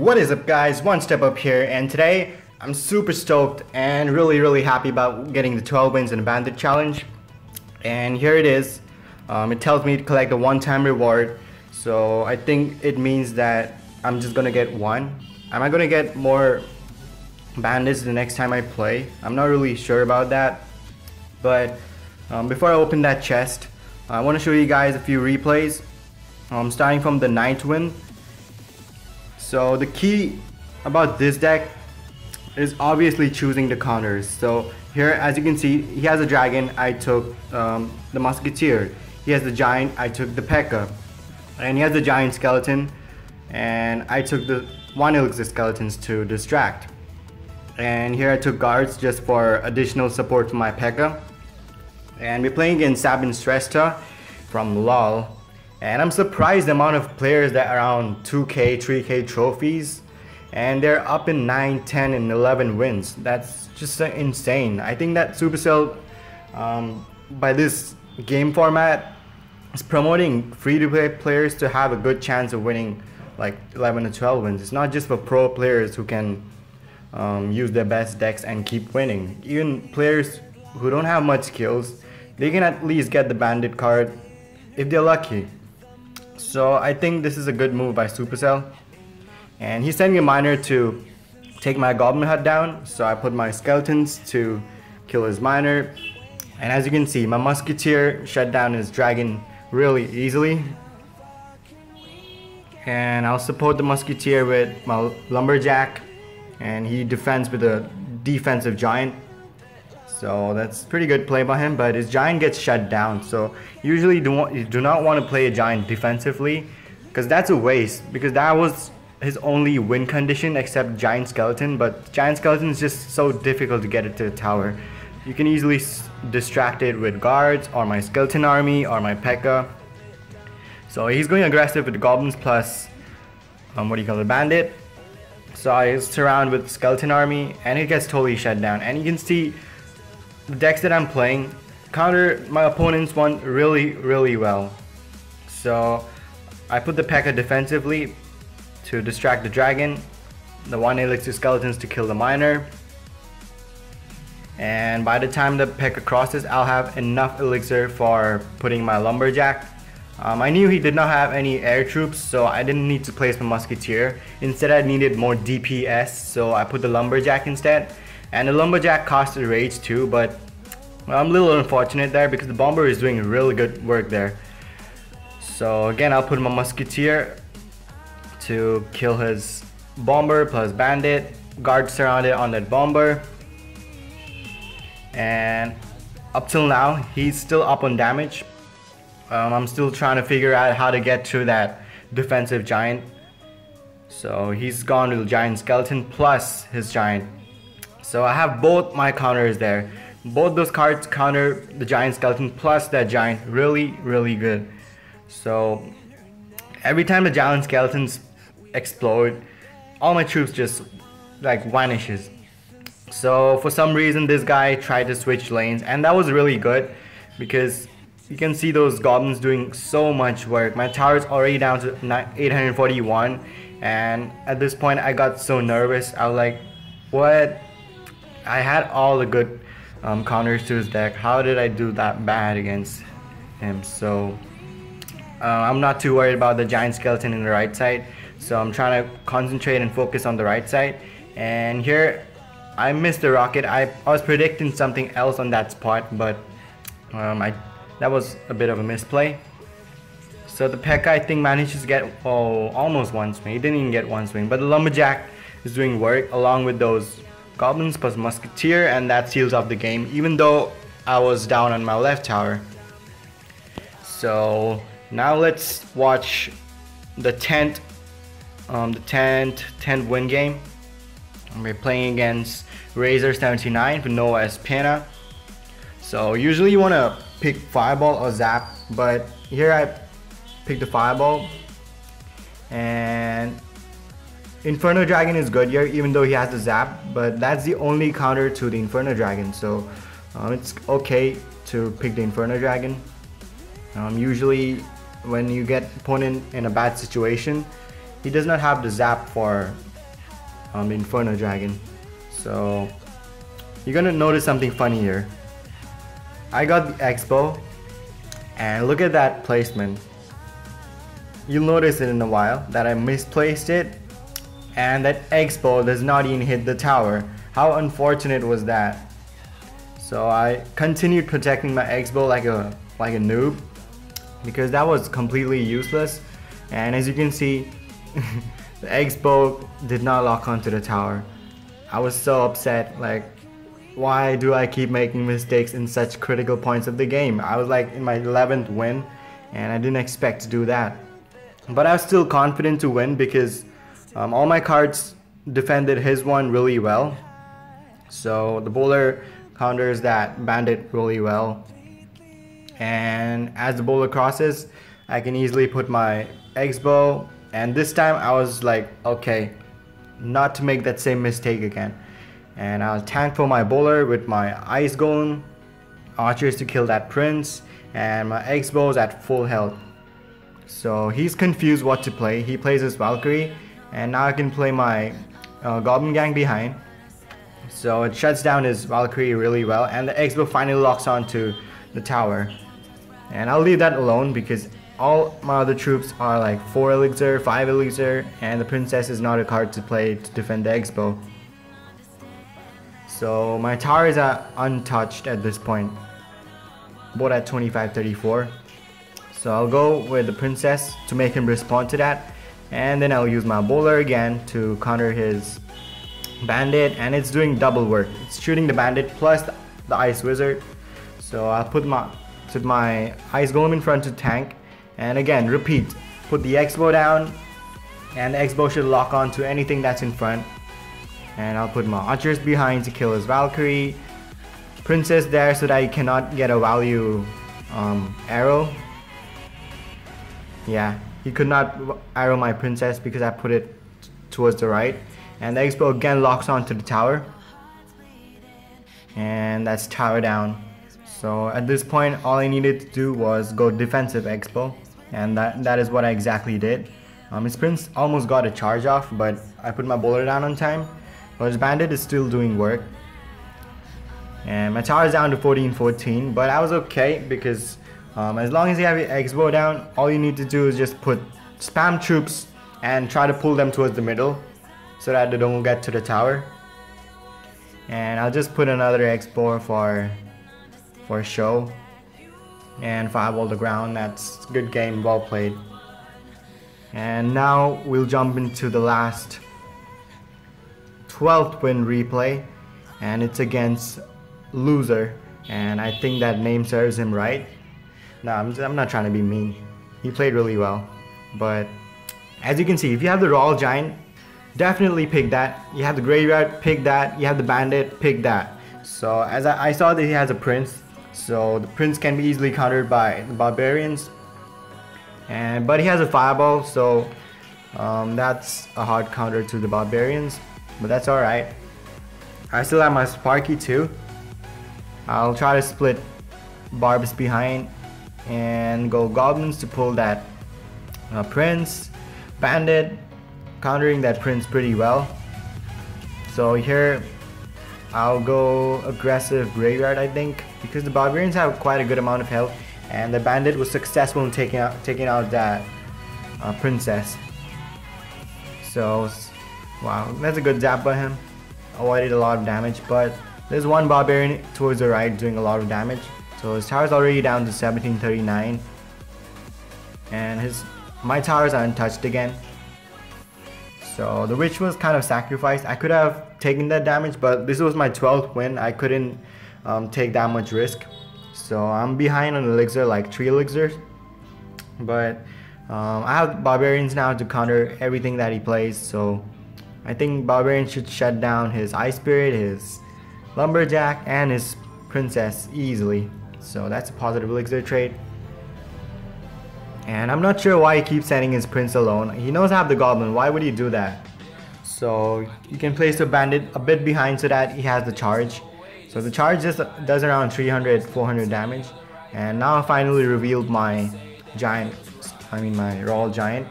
What is up guys, OneStepUp here, and today I'm super stoked and really happy about getting the 12 wins in the Bandit challenge. And here it is. It tells me to collect a one-time reward, so I think it means that I'm just gonna get one. Am I gonna get more bandits the next time I play? I'm not really sure about that, but before I open that chest, I want to show you guys a few replays, starting from the 9th win. So the key about this deck is obviously choosing the counters. So here, as you can see, he has a dragon, I took the musketeer. He has the giant, I took the P.E.K.K.A. And he has the giant skeleton, and I took the 1 elixir skeletons to distract. And here I took guards just for additional support for my P.E.K.K.A. And we're playing against Sabin Shrestha from LOL. And I'm surprised the amount of players that are around 2k, 3k trophies, and they're up in 9, 10 and 11 wins. That's just insane. I think that Supercell, by this game format, is promoting free-to-play players to have a good chance of winning like 11 to 12 wins. It's not just for pro players who can use their best decks and keep winning. Even players who don't have much skills, they can at least get the Bandit card if they're lucky. So I think this is a good move by Supercell. And he's sending a miner to take my Goblin hut down, so I put my skeletons to kill his miner. And as you can see, my musketeer shut down his dragon really easily. And I'll support the musketeer with my lumberjack, and he defends with a defensive giant. So that's pretty good play by him, but his giant gets shut down. So usually you do not want to play a giant defensively, because that's a waste, because that was his only win condition except giant skeleton. But giant skeleton is just so difficult to get it to the tower. You can easily distract it with guards or my skeleton army or my P.E.K.K.A. So he's going aggressive with the goblins plus bandit. So I surround with skeleton army and it gets totally shut down. And you can see the decks that I'm playing counter my opponent's one really well. So I put the P.E.K.K.A. defensively to distract the dragon, the 1 elixir skeletons to kill the miner, and by the time the P.E.K.K.A. crosses, I'll have enough elixir for putting my lumberjack. I knew he did not have any air troops, so I didn't need to place my musketeer. Instead, I needed more DPS, so I put the lumberjack instead. And the lumberjack costed rage too, but well, I'm a little unfortunate there because the bomber is doing really good work there. So again, I'll put my musketeer to kill his bomber plus bandit. Guard surrounded on that bomber. And up till now, he's still up on damage. I'm still trying to figure out how to get through that defensive giant. So he's gone to the giant skeleton plus his giant. So I have both my counters there. Both those cards counter the giant skeleton plus that giant really good. So every time the giant skeletons explode, all my troops just like vanishes. So for some reason this guy tried to switch lanes, and that was really good because you can see those goblins doing so much work. My tower is already down to 841, and at this point I got so nervous. I was like, what? I had all the good counters to his deck. How did I do that bad against him? So I'm not too worried about the giant skeleton in the right side. So I'm trying to concentrate and focus on the right side. And here I missed the rocket. I was predicting something else on that spot, but that was a bit of a misplay. So the P.E.K.K.A. I think manages to get almost one swing. He didn't even get one swing, but the lumberjack is doing work along with those goblins plus musketeer, and that seals off the game even though I was down on my left tower. So now let's watch the 10th win game. We're playing against Razor79 with Noah as Pena. So usually you want to pick Fireball or Zap, but here I picked the Fireball. And Inferno Dragon is good here even though he has the Zap, but that's the only counter to the Inferno Dragon, so it's okay to pick the Inferno Dragon. Usually when you get opponent in a bad situation, he does not have the zap for the Inferno Dragon. So you're gonna notice something funny here. I got the X-Bow, and look at that placement. You'll notice it in a while that I misplaced it, and that X-Bow does not even hit the tower. How unfortunate was that? So I continued protecting my X-Bow like a noob, because that was completely useless. And as you can see, the X-Bow did not lock onto the tower. I was so upset, like, why do I keep making mistakes in such critical points of the game? I was like in my 11th win, and I didn't expect to do that. But I was still confident to win because all my cards defended his one really well. So the bowler counters that Bandit really well. And as the bowler crosses, I can easily put my X-Bow. And this time I was like, okay, not to make that same mistake again. And I'll tank for my bowler with my Ice Golem, archers to kill that prince, and my X-Bow is at full health. So he's confused what to play. He plays his Valkyrie, and now I can play my Goblin Gang behind. So it shuts down his Valkyrie really well, and the X-Bow finally locks onto the tower. And I'll leave that alone because all my other troops are like 4 elixir, 5 elixir, and the princess is not a card to play to defend the X-Bow. So my towers are untouched at this point, both at 25-34. So I'll go with the princess to make him respond to that, and then I'll use my bowler again to counter his bandit, and it's doing double work. It's shooting the bandit plus the ice wizard. So I'll put my ice golem in front to tank, and again repeat, put the X-Bow down, and the X-Bow should lock on to anything that's in front. And I'll put my archers behind to kill his Valkyrie, princess there so that he cannot get a value arrow. Yeah, he could not arrow my princess because I put it towards the right. And the X-Bow again locks onto the tower, and that's tower down. So at this point all I needed to do was go defensive X-Bow, and that is what I exactly did. His prince almost got a charge off, but I put my bowler down on time. But his bandit is still doing work, and my tower is down to 14-14, but I was okay because as long as you have your X-Bow down, all you need to do is just spam troops and try to pull them towards the middle so that they don't get to the tower. And I'll just put another X-Bow for show and fireball the ground. That's good game, well played. And now we'll jump into the last 12th win replay, and it's against Loser, and I think that name serves him right. No, I'm not trying to be mean. He played really well, but as you can see, if you have the Royal Giant, definitely pick that. You have the Graveyard, pick that. You have the Bandit, pick that. So as I saw that he has a Prince, so the Prince can be easily countered by the Barbarians, but he has a Fireball, so that's a hard counter to the Barbarians. But that's alright. I still have my Sparky too. I'll try to split Barbs behind and go Goblins to pull that Prince. Bandit countering that Prince pretty well. So here I'll go aggressive Graveyard, I think, because the Barbarians have quite a good amount of health, and the Bandit was successful in taking out that Princess. So wow, that's a good zap by him. Avoided a lot of damage, but there's one Barbarian towards the right doing a lot of damage. So his tower's already down to 1739, and my towers are untouched again. So the witch was kind of sacrificed. I could have taken that damage, but this was my 12th win. I couldn't take that much risk. So I'm behind on elixir, like 3 elixirs. But I have Barbarians now to counter everything that he plays. So I think Barbarian should shut down his Ice Spirit, his Lumberjack, and his Princess easily. So that's a positive elixir trade. And I'm not sure why he keeps sending his Prince alone. He knows I have the Goblin. Why would he do that? So you can place the Bandit a bit behind so that he has the charge. So the charge just does around 300-400 damage. And now I finally revealed my giant, my Royal Giant.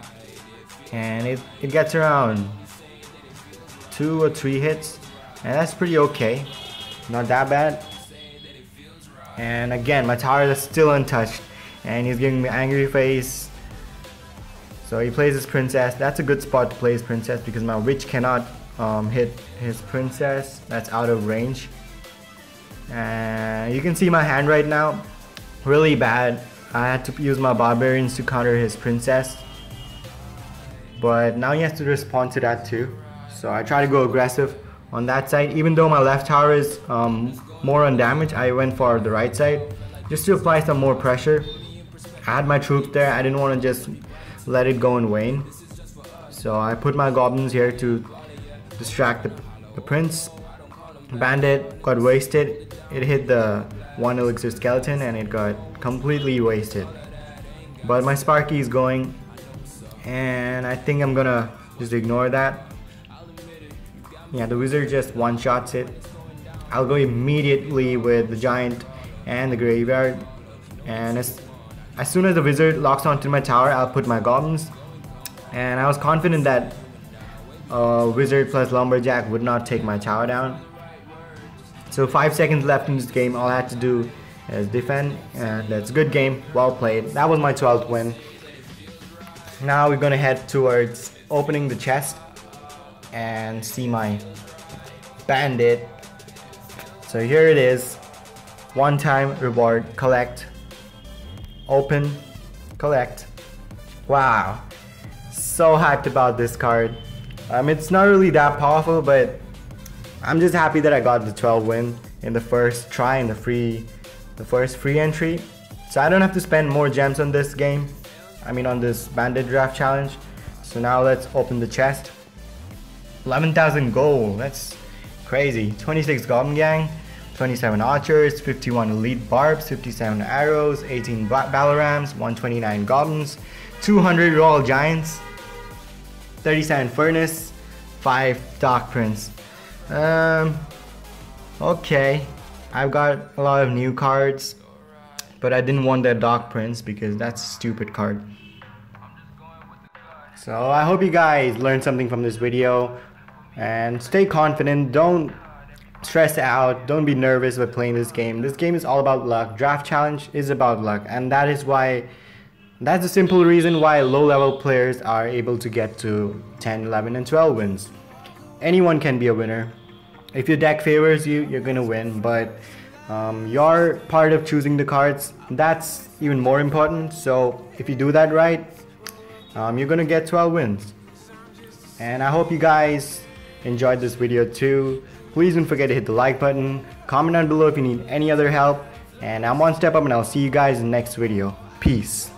And it gets around 2 or 3 hits, and that's pretty okay, not that bad. And again, my tower is still untouched, and he's giving me angry face. So he plays his princess. That's a good spot to play his princess because my witch cannot hit his princess. That's out of range. And you can see my hand right now, really bad. I had to use my barbarians to counter his princess, but now he has to respond to that too. So I try to go aggressive on that side. Even though my left tower is more on damage, I went for the right side just to apply some more pressure. I had my troops there. I didn't want to just let it go and wane, so I put my goblins here to distract the prince. Bandit got wasted. It hit the 1 elixir skeleton and it got completely wasted, but my Sparky is going, and I think I'm gonna just ignore that. Yeah, the wizard just one-shots it. I'll go immediately with the giant and the graveyard, and as soon as the wizard locks onto my tower, I'll put my goblins. And I was confident that wizard plus lumberjack would not take my tower down. So 5 seconds left in this game. All I had to do is defend, and that's a good game, well played. That was my 12th win. Now we're gonna head towards opening the chest and see my bandit. So here it is, one-time reward, collect, open, collect. Wow, so hyped about this card. It's not really that powerful, but I'm just happy that I got the 12 win in the first try in the first free entry. So I don't have to spend more gems on this game, on this bandit draft challenge. So now let's open the chest. 11,000 gold, that's crazy. 26 goblin gang, 27 archers, 51 elite barbs, 57 arrows, 18 battle rams, 129 goblins, 200 royal giants, 37 furnace, 5 dark prince. Okay, I've got a lot of new cards, but I didn't want that dark prince because that's a stupid card. So I hope you guys learned something from this video, and stay confident, don't stress out, don't be nervous about playing this game. This game is all about luck. Draft challenge is about luck, and that's the simple reason why low level players are able to get to 10, 11 and 12 wins. Anyone can be a winner. If your deck favors you, you're gonna win, but your part of choosing the cards, that's even more important. So if you do that right, you're gonna get 12 wins. And I hope you guys enjoyed this video too. Please don't forget to hit the like button, comment down below if you need any other help, and I'm OneStepUp, and I'll see you guys in the next video. Peace.